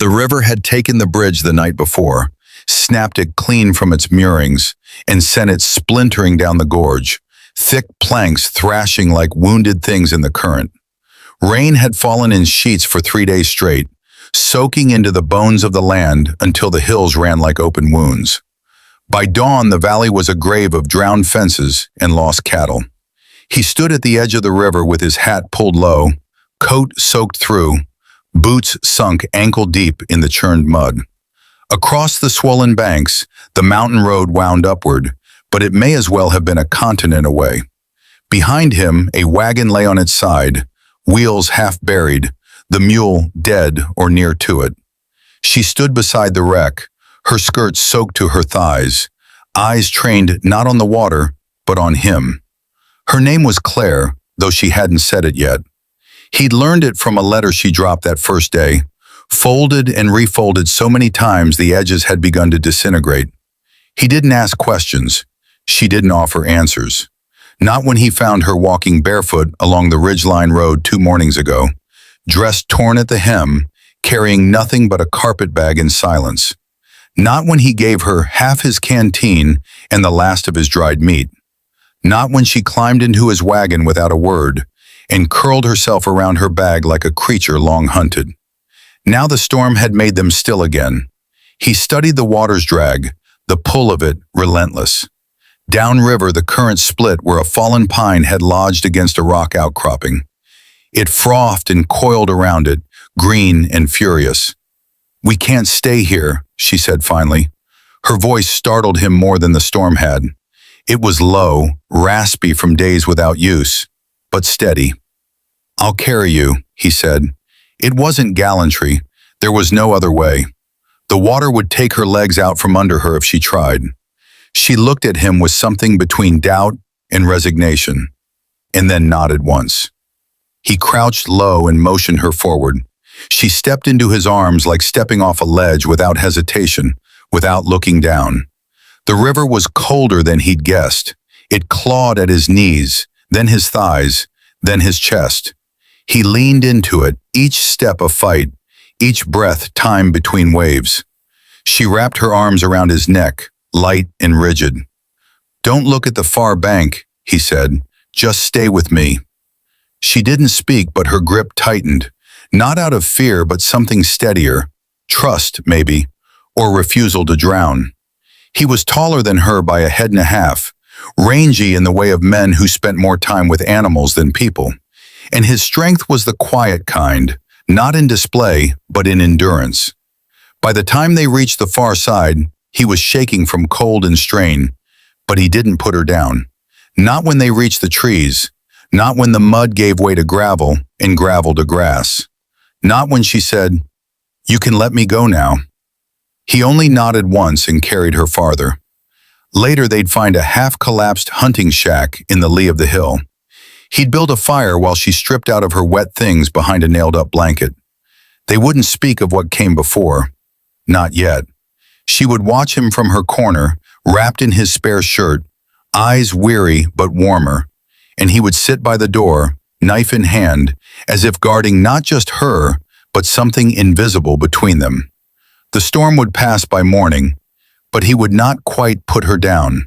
The river had taken the bridge the night before, snapped it clean from its moorings, and sent it splintering down the gorge, thick planks thrashing like wounded things in the current. Rain had fallen in sheets for 3 days straight, soaking into the bones of the land until the hills ran like open wounds. By dawn, the valley was a grave of drowned fences and lost cattle. He stood at the edge of the river with his hat pulled low, coat soaked through, boots sunk ankle-deep in the churned mud. Across the swollen banks, the mountain road wound upward, but it may as well have been a continent away. Behind him, a wagon lay on its side, wheels half buried, the mule dead or near to it. She stood beside the wreck, her skirt soaked to her thighs, eyes trained not on the water, but on him. Her name was Claire, though she hadn't said it yet. He'd learned it from a letter she dropped that first day, folded and refolded so many times the edges had begun to disintegrate. He didn't ask questions. She didn't offer answers. Not when he found her walking barefoot along the ridgeline road 2 mornings ago, dressed torn at the hem, carrying nothing but a carpet bag in silence. Not when he gave her half his canteen and the last of his dried meat. Not when she climbed into his wagon without a word and curled herself around her bag like a creature long hunted. Now the storm had made them still again. He studied the water's drag, the pull of it relentless. Downriver, the current split where a fallen pine had lodged against a rock outcropping. It frothed and coiled around it, green and furious. "We can't stay here," she said finally. Her voice startled him more than the storm had. It was low, raspy from days without use, but steady. "I'll carry you," he said. It wasn't gallantry. There was no other way. The water would take her legs out from under her if she tried. She looked at him with something between doubt and resignation, and then nodded once. He crouched low and motioned her forward. She stepped into his arms like stepping off a ledge without hesitation, without looking down. The river was colder than he'd guessed. It clawed at his knees, then his thighs, then his chest. He leaned into it, each step a fight, each breath time between waves. She wrapped her arms around his neck, light and rigid. "Don't look at the far bank," he said. "Just stay with me." She didn't speak, but her grip tightened, not out of fear but something steadier, trust maybe, or refusal to drown. He was taller than her by a head and a half, rangy in the way of men who spent more time with animals than people, and his strength was the quiet kind, not in display but in endurance. By the time they reached the far side, he was shaking from cold and strain, but he didn't put her down. Not when they reached the trees, not when the mud gave way to gravel and gravel to grass. Not when she said, "You can let me go now." He only nodded once and carried her farther. Later they'd find a half-collapsed hunting shack in the lee of the hill. He'd build a fire while she stripped out of her wet things behind a nailed-up blanket. They wouldn't speak of what came before. Not yet. She would watch him from her corner, wrapped in his spare shirt, eyes weary but warmer, and he would sit by the door, knife in hand, as if guarding not just her, but something invisible between them. The storm would pass by morning, but he would not quite put her down.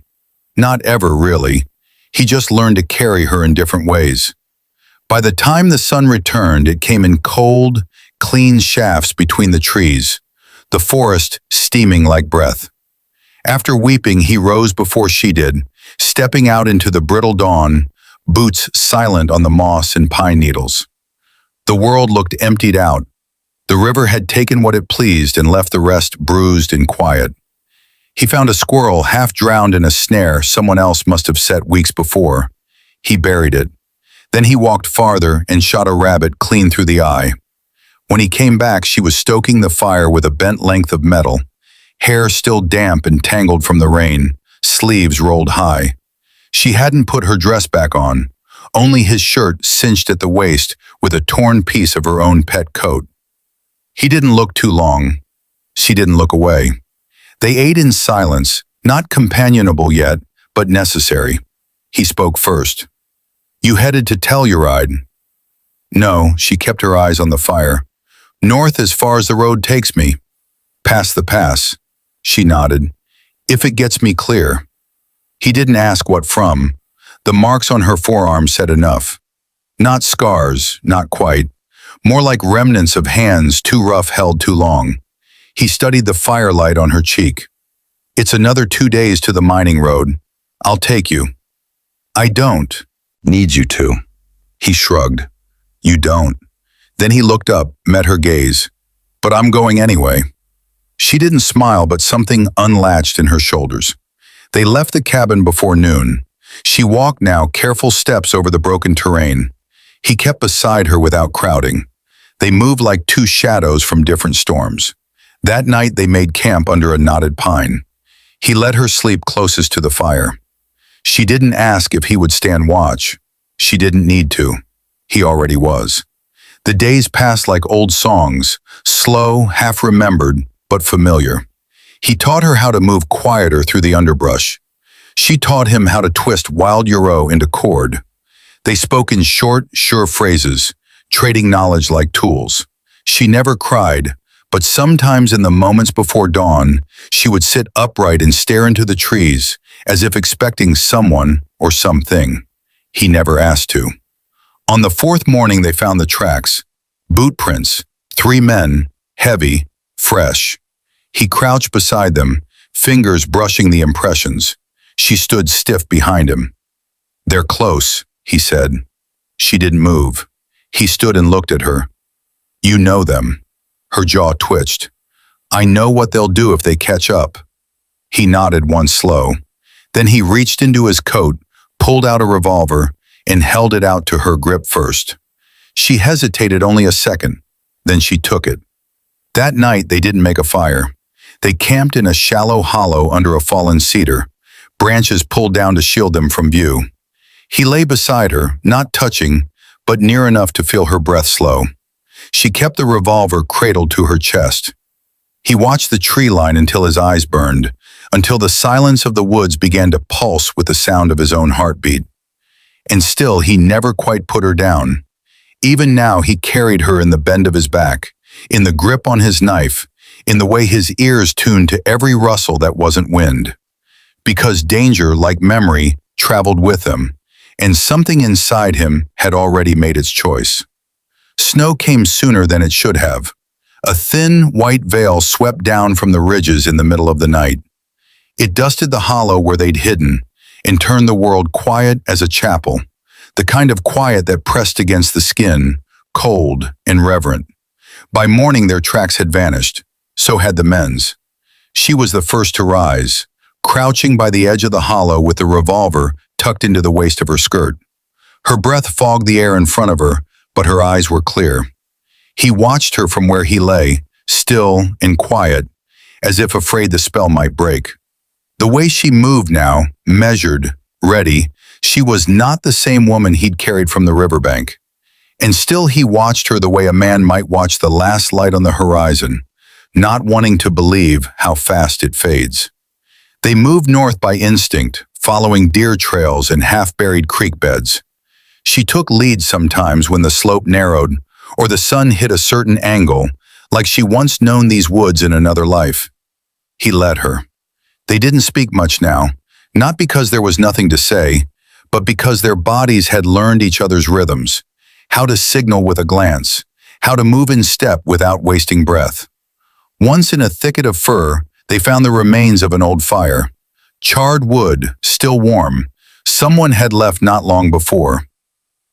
Not ever, really. He just learned to carry her in different ways. By the time the sun returned, it came in cold, clean shafts between the trees, the forest steaming like breath. After weeping, he rose before she did, stepping out into the brittle dawn, boots silent on the moss and pine needles. The world looked emptied out. The river had taken what it pleased and left the rest bruised and quiet. He found a squirrel half drowned in a snare someone else must have set weeks before. He buried it. Then he walked farther and shot a rabbit clean through the eye. When he came back, she was stoking the fire with a bent length of metal, hair still damp and tangled from the rain, sleeves rolled high. She hadn't put her dress back on, only his shirt cinched at the waist with a torn piece of her own pet coat. He didn't look too long. She didn't look away. They ate in silence, not companionable yet, but necessary. He spoke first. "You headed to Telluride?" "No," she kept her eyes on the fire. North as far as the road takes me. Past the pass. She nodded. If it gets me clear. He didn't ask what from. The marks on her forearm said enough. Not scars, not quite. More like remnants of hands too rough held too long. He studied the firelight on her cheek. It's another 2 days to the mining road. I'll take you. I don't need you to. He shrugged. You don't. Then he looked up, met her gaze. But I'm going anyway. She didn't smile, but something unlatched in her shoulders. They left the cabin before noon. She walked now careful steps over the broken terrain. He kept beside her without crowding. They moved like two shadows from different storms. That night they made camp under a knotted pine. He let her sleep closest to the fire. She didn't ask if he would stand watch. She didn't need to. He already was. The days passed like old songs, slow, half-remembered, but familiar. He taught her how to move quieter through the underbrush. She taught him how to twist wild euro into chord. They spoke in short, sure phrases, trading knowledge like tools. She never cried, but sometimes in the moments before dawn, she would sit upright and stare into the trees, as if expecting someone or something. He never asked to. On the fourth morning they found the tracks. Boot prints, 3 men, heavy, fresh. He crouched beside them, fingers brushing the impressions. She stood stiff behind him. They're close, he said. She didn't move. He stood and looked at her. You know them. Her jaw twitched. I know what they'll do if they catch up. He nodded once slow. Then he reached into his coat, pulled out a revolver, and held it out to her grip first. She hesitated only a second, then she took it. That night they didn't make a fire. They camped in a shallow hollow under a fallen cedar, branches pulled down to shield them from view. He lay beside her, not touching, but near enough to feel her breath slow. She kept the revolver cradled to her chest. He watched the tree line until his eyes burned, until the silence of the woods began to pulse with the sound of his own heartbeat. And still he never quite put her down. Even now he carried her in the bend of his back, in the grip on his knife, in the way his ears tuned to every rustle that wasn't wind. Because danger, like memory, traveled with him, and something inside him had already made its choice. Snow came sooner than it should have. A thin, white veil swept down from the ridges in the middle of the night. It dusted the hollow where they'd hidden, and turned the world quiet as a chapel, the kind of quiet that pressed against the skin, cold and reverent. By morning their tracks had vanished, so had the men's. She was the first to rise, crouching by the edge of the hollow with the revolver tucked into the waist of her skirt. Her breath fogged the air in front of her, but her eyes were clear. He watched her from where he lay, still and quiet, as if afraid the spell might break. The way she moved now, measured, ready, she was not the same woman he'd carried from the riverbank. And still he watched her the way a man might watch the last light on the horizon, not wanting to believe how fast it fades. They moved north by instinct, following deer trails and half-buried creek beds. She took lead sometimes when the slope narrowed, or the sun hit a certain angle, like she once known these woods in another life. He led her. They didn't speak much now, not because there was nothing to say, but because their bodies had learned each other's rhythms, how to signal with a glance, how to move in step without wasting breath. Once in a thicket of fir, they found the remains of an old fire. Charred wood, still warm, someone had left not long before.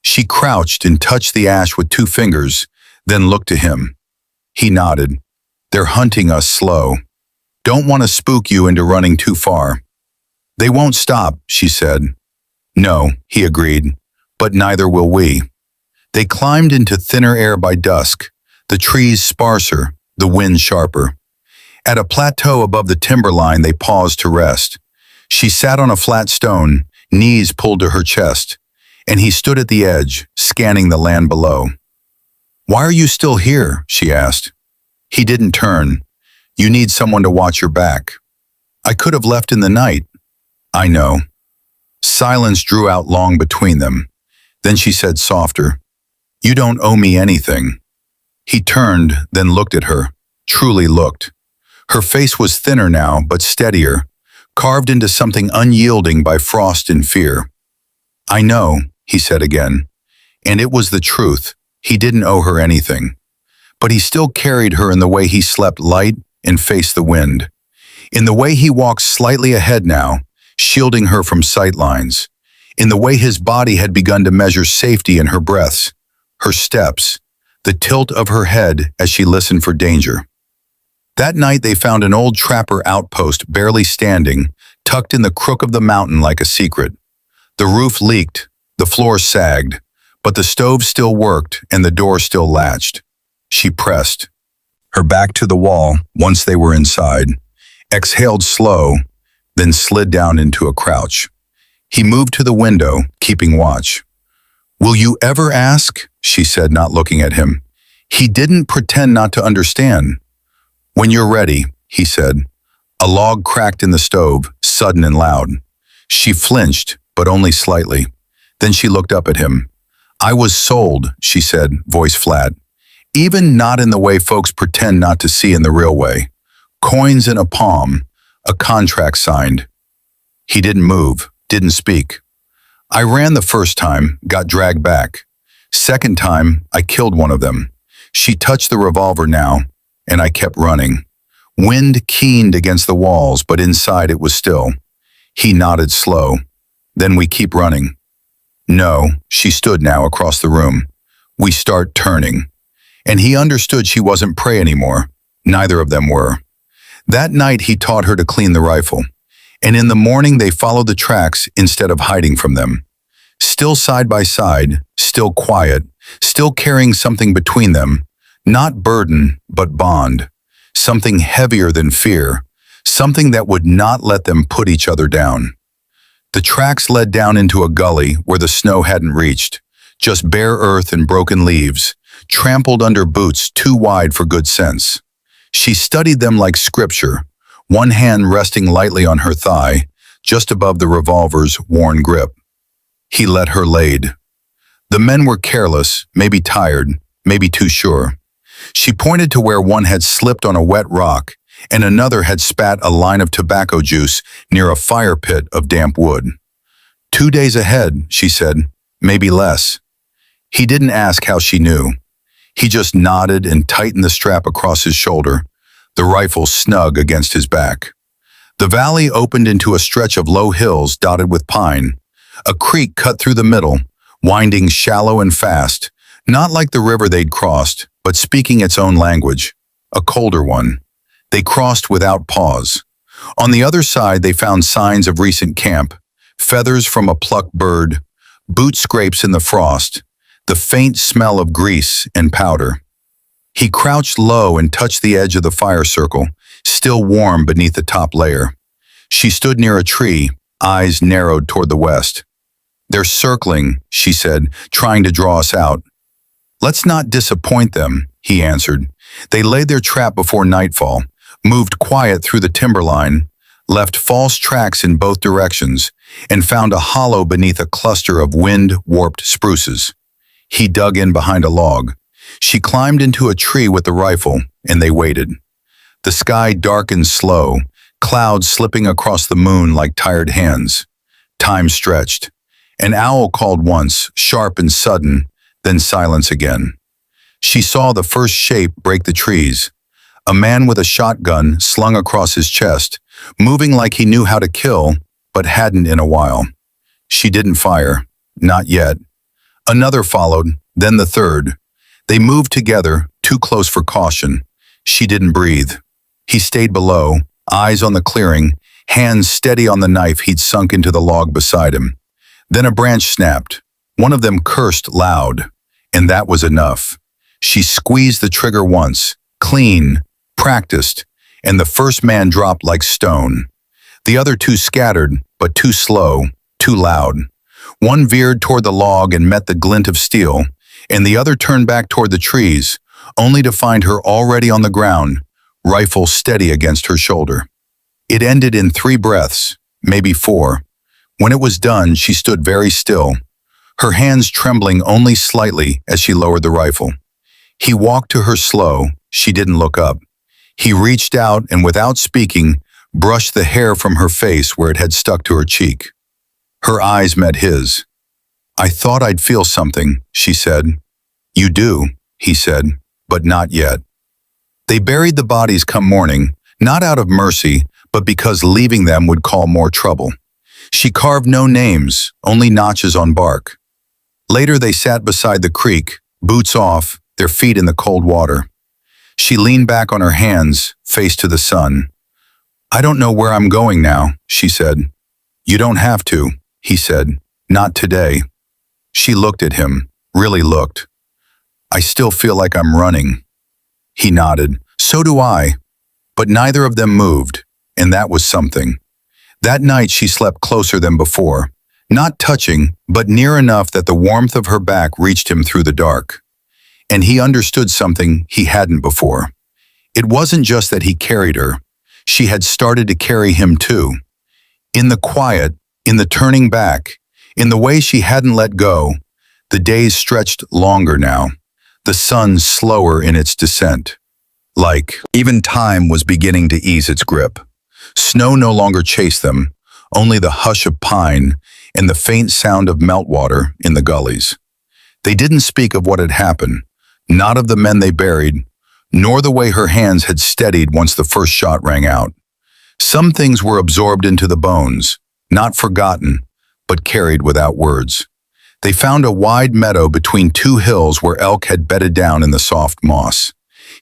She crouched and touched the ash with 2 fingers, then looked to him. He nodded. They're hunting us slow. Don't want to spook you into running too far. They won't stop, she said. No, he agreed, but neither will we. They climbed into thinner air by dusk, the trees sparser, the wind sharper. At a plateau above the timberline, they paused to rest. She sat on a flat stone, knees pulled to her chest, and he stood at the edge, scanning the land below. Why are you still here? She asked. He didn't turn. You need someone to watch your back. I could have left in the night. I know. Silence drew out long between them. Then she said softer, You don't owe me anything. He turned, then looked at her, truly looked. Her face was thinner now, but steadier, carved into something unyielding by frost and fear. "I know," he said again. And it was the truth. He didn't owe her anything. But he still carried her in the way he slept light and faced the wind. In the way he walked slightly ahead now, shielding her from sight lines. In the way his body had begun to measure safety in her breaths, her steps, the tilt of her head as she listened for danger. That night they found an old trapper outpost barely standing, tucked in the crook of the mountain like a secret. The roof leaked, the floor sagged, but the stove still worked and the door still latched. She pressed, her back to the wall once they were inside, exhaled slow, then slid down into a crouch. He moved to the window, keeping watch. "Will you ever ask?" she said, not looking at him. He didn't pretend not to understand. "When you're ready," he said. A log cracked in the stove, sudden and loud. She flinched, but only slightly. Then she looked up at him. "I was sold," she said, voice flat. Even not in the way folks pretend not to see in the real way. Coins in a palm, a contract signed. He didn't move, didn't speak. "I ran the first time, got dragged back. Second time, I killed one of them." She touched the revolver now, and I kept running. Wind keened against the walls, but inside it was still. He nodded slow. "Then we keep running." "No," she stood now across the room. "We start turning." And he understood she wasn't prey anymore. Neither of them were. That night he taught her to clean the rifle. And in the morning they followed the tracks instead of hiding from them. Still side by side, still quiet, still carrying something between them. Not burden, but bond. Something heavier than fear. Something that would not let them put each other down. The tracks led down into a gully where the snow hadn't reached. Just bare earth and broken leaves, trampled under boots too wide for good sense. She studied them like scripture, one hand resting lightly on her thigh, just above the revolver's worn grip. He let her laid. The men were careless, maybe tired, maybe too sure. She pointed to where one had slipped on a wet rock, and another had spat a line of tobacco juice near a fire pit of damp wood. 2 days ahead, she said, maybe less. He didn't ask how she knew. He just nodded and tightened the strap across his shoulder, the rifle snug against his back. The valley opened into a stretch of low hills dotted with pine. A creek cut through the middle, winding shallow and fast, not like the river they'd crossed, but speaking its own language, a colder one. They crossed without pause. On the other side they found signs of recent camp, feathers from a plucked bird, boot scrapes in the frost, the faint smell of grease and powder. He crouched low and touched the edge of the fire circle, still warm beneath the top layer. She stood near a tree, eyes narrowed toward the west. "They're circling," she said, trying to draw us out. "Let's not disappoint them," he answered. They laid their trap before nightfall, moved quiet through the timberline, left false tracks in both directions, and found a hollow beneath a cluster of wind-warped spruces. He dug in behind a log. She climbed into a tree with the rifle, and they waited. The sky darkened slow, clouds slipping across the moon like tired hands. Time stretched. An owl called once, sharp and sudden, then silence again. She saw the first shape break the trees. A man with a shotgun slung across his chest, moving like he knew how to kill, but hadn't in a while. She didn't fire. Not yet. Another followed, then the third. They moved together, too close for caution. She didn't breathe. He stayed below, eyes on the clearing, hands steady on the knife he'd sunk into the log beside him. Then a branch snapped. One of them cursed loud, and that was enough. She squeezed the trigger once, clean, practiced, and the first man dropped like stone. The other two scattered, but too slow, too loud. One veered toward the log and met the glint of steel, and the other turned back toward the trees, only to find her already on the ground, rifle steady against her shoulder. It ended in 3 breaths, maybe 4. When it was done, she stood very still, her hands trembling only slightly as she lowered the rifle. He walked to her slow. She didn't look up. He reached out and without speaking, brushed the hair from her face where it had stuck to her cheek. Her eyes met his. "I thought I'd feel something," she said. "You do," he said, "but not yet." They buried the bodies come morning, not out of mercy, but because leaving them would cause more trouble. She carved no names, only notches on bark. Later they sat beside the creek, boots off, their feet in the cold water. She leaned back on her hands, face to the sun. "I don't know where I'm going now," she said. "You don't have to," he said. "Not today." She looked at him, really looked. "I still feel like I'm running." He nodded. "So do I." But neither of them moved, and that was something. That night she slept closer than before, not touching, but near enough that the warmth of her back reached him through the dark. And he understood something he hadn't before. It wasn't just that he carried her. She had started to carry him too. In the quiet, in the turning back, in the way she hadn't let go, the days stretched longer now, the sun slower in its descent. Like, even time was beginning to ease its grip. Snow no longer chased them, only the hush of pine and the faint sound of meltwater in the gullies. They didn't speak of what had happened, not of the men they buried, nor the way her hands had steadied once the first shot rang out. Some things were absorbed into the bones, not forgotten, but carried without words. They found a wide meadow between two hills where elk had bedded down in the soft moss.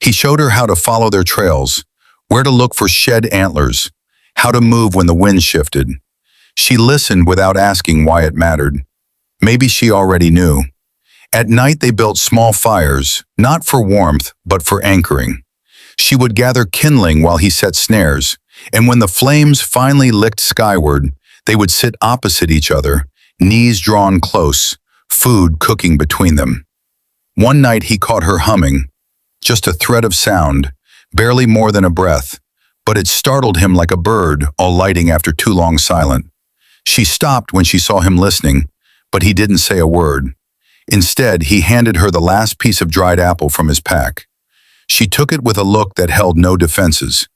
He showed her how to follow their trails, where to look for shed antlers, how to move when the wind shifted. She listened without asking why it mattered. Maybe she already knew. At night they built small fires, not for warmth, but for anchoring. She would gather kindling while he set snares, and when the flames finally licked skyward, they would sit opposite each other, knees drawn close, food cooking between them. One night he caught her humming, just a thread of sound, barely more than a breath, but it startled him like a bird alighting after too long silent. She stopped when she saw him listening, but he didn't say a word. Instead, he handed her the last piece of dried apple from his pack. She took it with a look that held no defenses.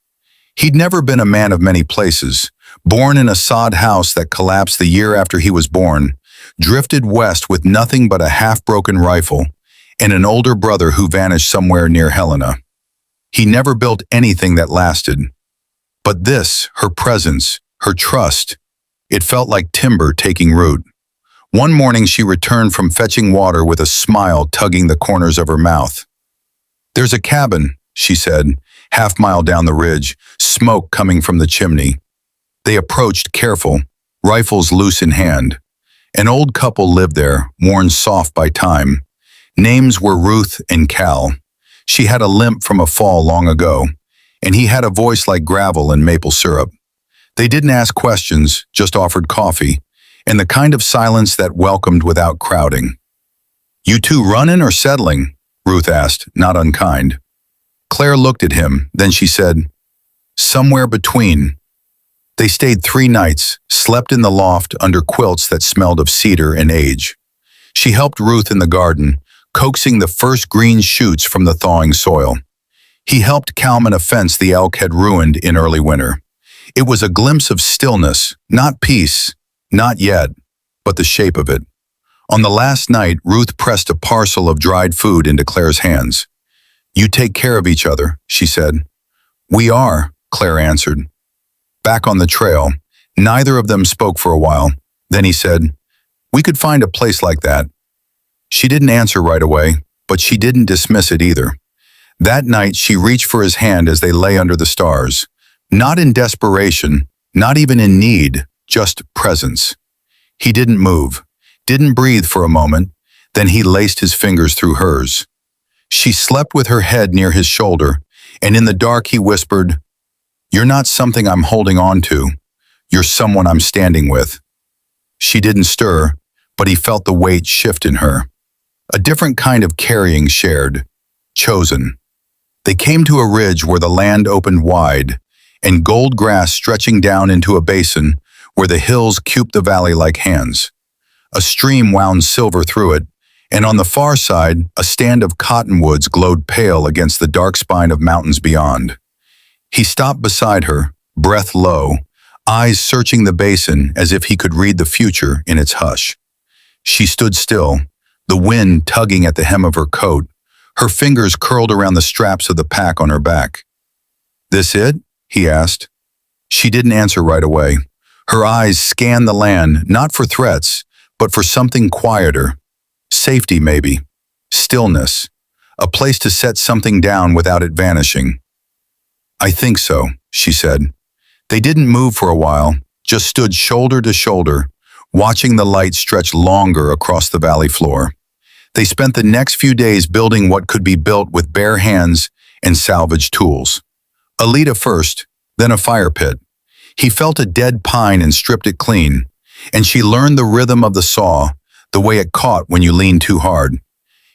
He'd never been a man of many places, born in a sod house that collapsed the year after he was born, drifted west with nothing but a half-broken rifle, and an older brother who vanished somewhere near Helena. He never built anything that lasted. But this, her presence, her trust, it felt like timber taking root. One morning she returned from fetching water with a smile tugging the corners of her mouth. "There's a cabin," she said, half-mile down the ridge, smoke coming from the chimney. They approached careful, rifles loose in hand. An old couple lived there, worn soft by time. Names were Ruth and Cal. She had a limp from a fall long ago, and he had a voice like gravel and maple syrup. They didn't ask questions, just offered coffee, and the kind of silence that welcomed without crowding. "You two running or settling?" Ruth asked, not unkind. Claire looked at him, then she said, "Somewhere between." They stayed 3 nights, slept in the loft under quilts that smelled of cedar and age. She helped Ruth in the garden, coaxing the first green shoots from the thawing soil. He helped Calman a fence the elk had ruined in early winter. It was a glimpse of stillness, not peace, not yet, but the shape of it. On the last night, Ruth pressed a parcel of dried food into Claire's hands. "You take care of each other," she said. "We are," Claire answered. Back on the trail, neither of them spoke for a while. Then he said, "We could find a place like that." She didn't answer right away, but she didn't dismiss it either. That night she reached for his hand as they lay under the stars. Not in desperation, not even in need, just presence. He didn't move, didn't breathe for a moment, then he laced his fingers through hers. She slept with her head near his shoulder, and in the dark he whispered, "You're not something I'm holding on to. You're someone I'm standing with." She didn't stir, but he felt the weight shift in her. A different kind of carrying shared, chosen. They came to a ridge where the land opened wide, and gold grass stretching down into a basin where the hills cuped the valley like hands. A stream wound silver through it, and on the far side, a stand of cottonwoods glowed pale against the dark spine of mountains beyond. He stopped beside her, breath low, eyes searching the basin as if he could read the future in its hush. She stood still, the wind tugging at the hem of her coat, her fingers curled around the straps of the pack on her back. "This it?" he asked. She didn't answer right away. Her eyes scanned the land, not for threats, but for something quieter. Safety, maybe. Stillness. A place to set something down without it vanishing. "I think so," she said. They didn't move for a while, just stood shoulder to shoulder, watching the light stretch longer across the valley floor. They spent the next few days building what could be built with bare hands and salvaged tools. Alita first, then a fire pit. He felt a dead pine and stripped it clean, and she learned the rhythm of the saw, the way it caught when you leaned too hard.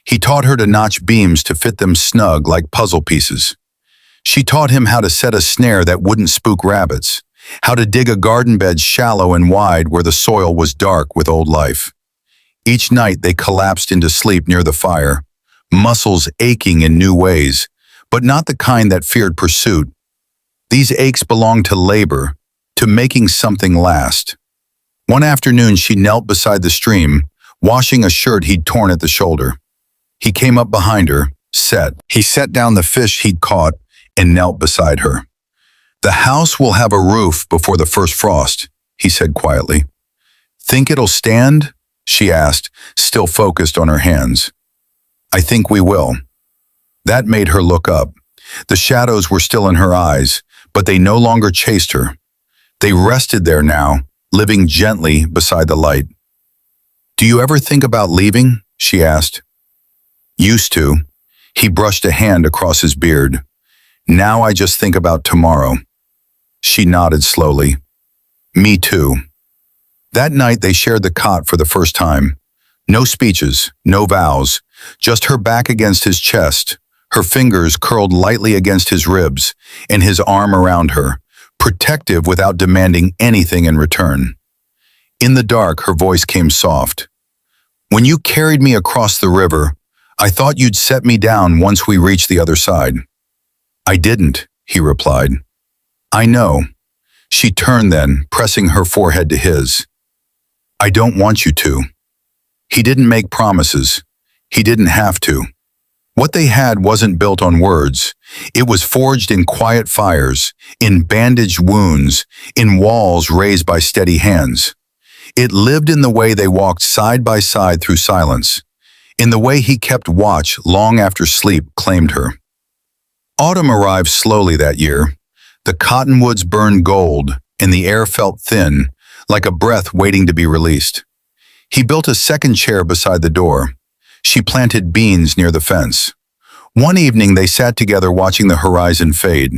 He taught her to notch beams to fit them snug like puzzle pieces. She taught him how to set a snare that wouldn't spook rabbits, how to dig a garden bed shallow and wide where the soil was dark with old life. Each night they collapsed into sleep near the fire, muscles aching in new ways, but not the kind that feared pursuit. These aches belonged to labor, to making something last. One afternoon she knelt beside the stream, washing a shirt he'd torn at the shoulder. He came up behind her, He set down the fish he'd caught and knelt beside her. "The house will have a roof before the first frost," he said quietly. "Think it'll stand?" she asked, still focused on her hands. "I think we will." That made her look up. The shadows were still in her eyes, but they no longer chased her. They rested there now, living gently beside the light. "Do you ever think about leaving?" she asked. "Used to." He brushed a hand across his beard. "Now I just think about tomorrow." She nodded slowly. "Me too." That night they shared the cot for the first time. No speeches, no vows, just her back against his chest, her fingers curled lightly against his ribs, and his arm around her, protective without demanding anything in return. In the dark, her voice came soft. "When you carried me across the river, I thought you'd set me down once we reached the other side." "I didn't," he replied. "I know." She turned then, pressing her forehead to his. "I don't want you to." He didn't make promises. He didn't have to. What they had wasn't built on words. It was forged in quiet fires, in bandaged wounds, in walls raised by steady hands. It lived in the way they walked side by side through silence, in the way he kept watch long after sleep claimed her. Autumn arrived slowly that year. The cottonwoods burned gold, and the air felt thin, like a breath waiting to be released. He built a second chair beside the door. She planted beans near the fence. One evening they sat together watching the horizon fade.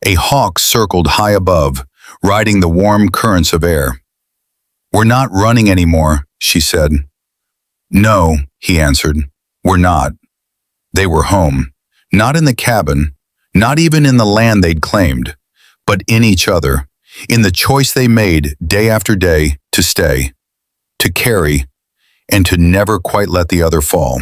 A hawk circled high above, riding the warm currents of air. "We're not running anymore," she said. "No," he answered. "We're not." They were home, not in the cabin, not even in the land they'd claimed, but in each other, in the choice they made day after day to stay, to carry, and to never quite let the other fall.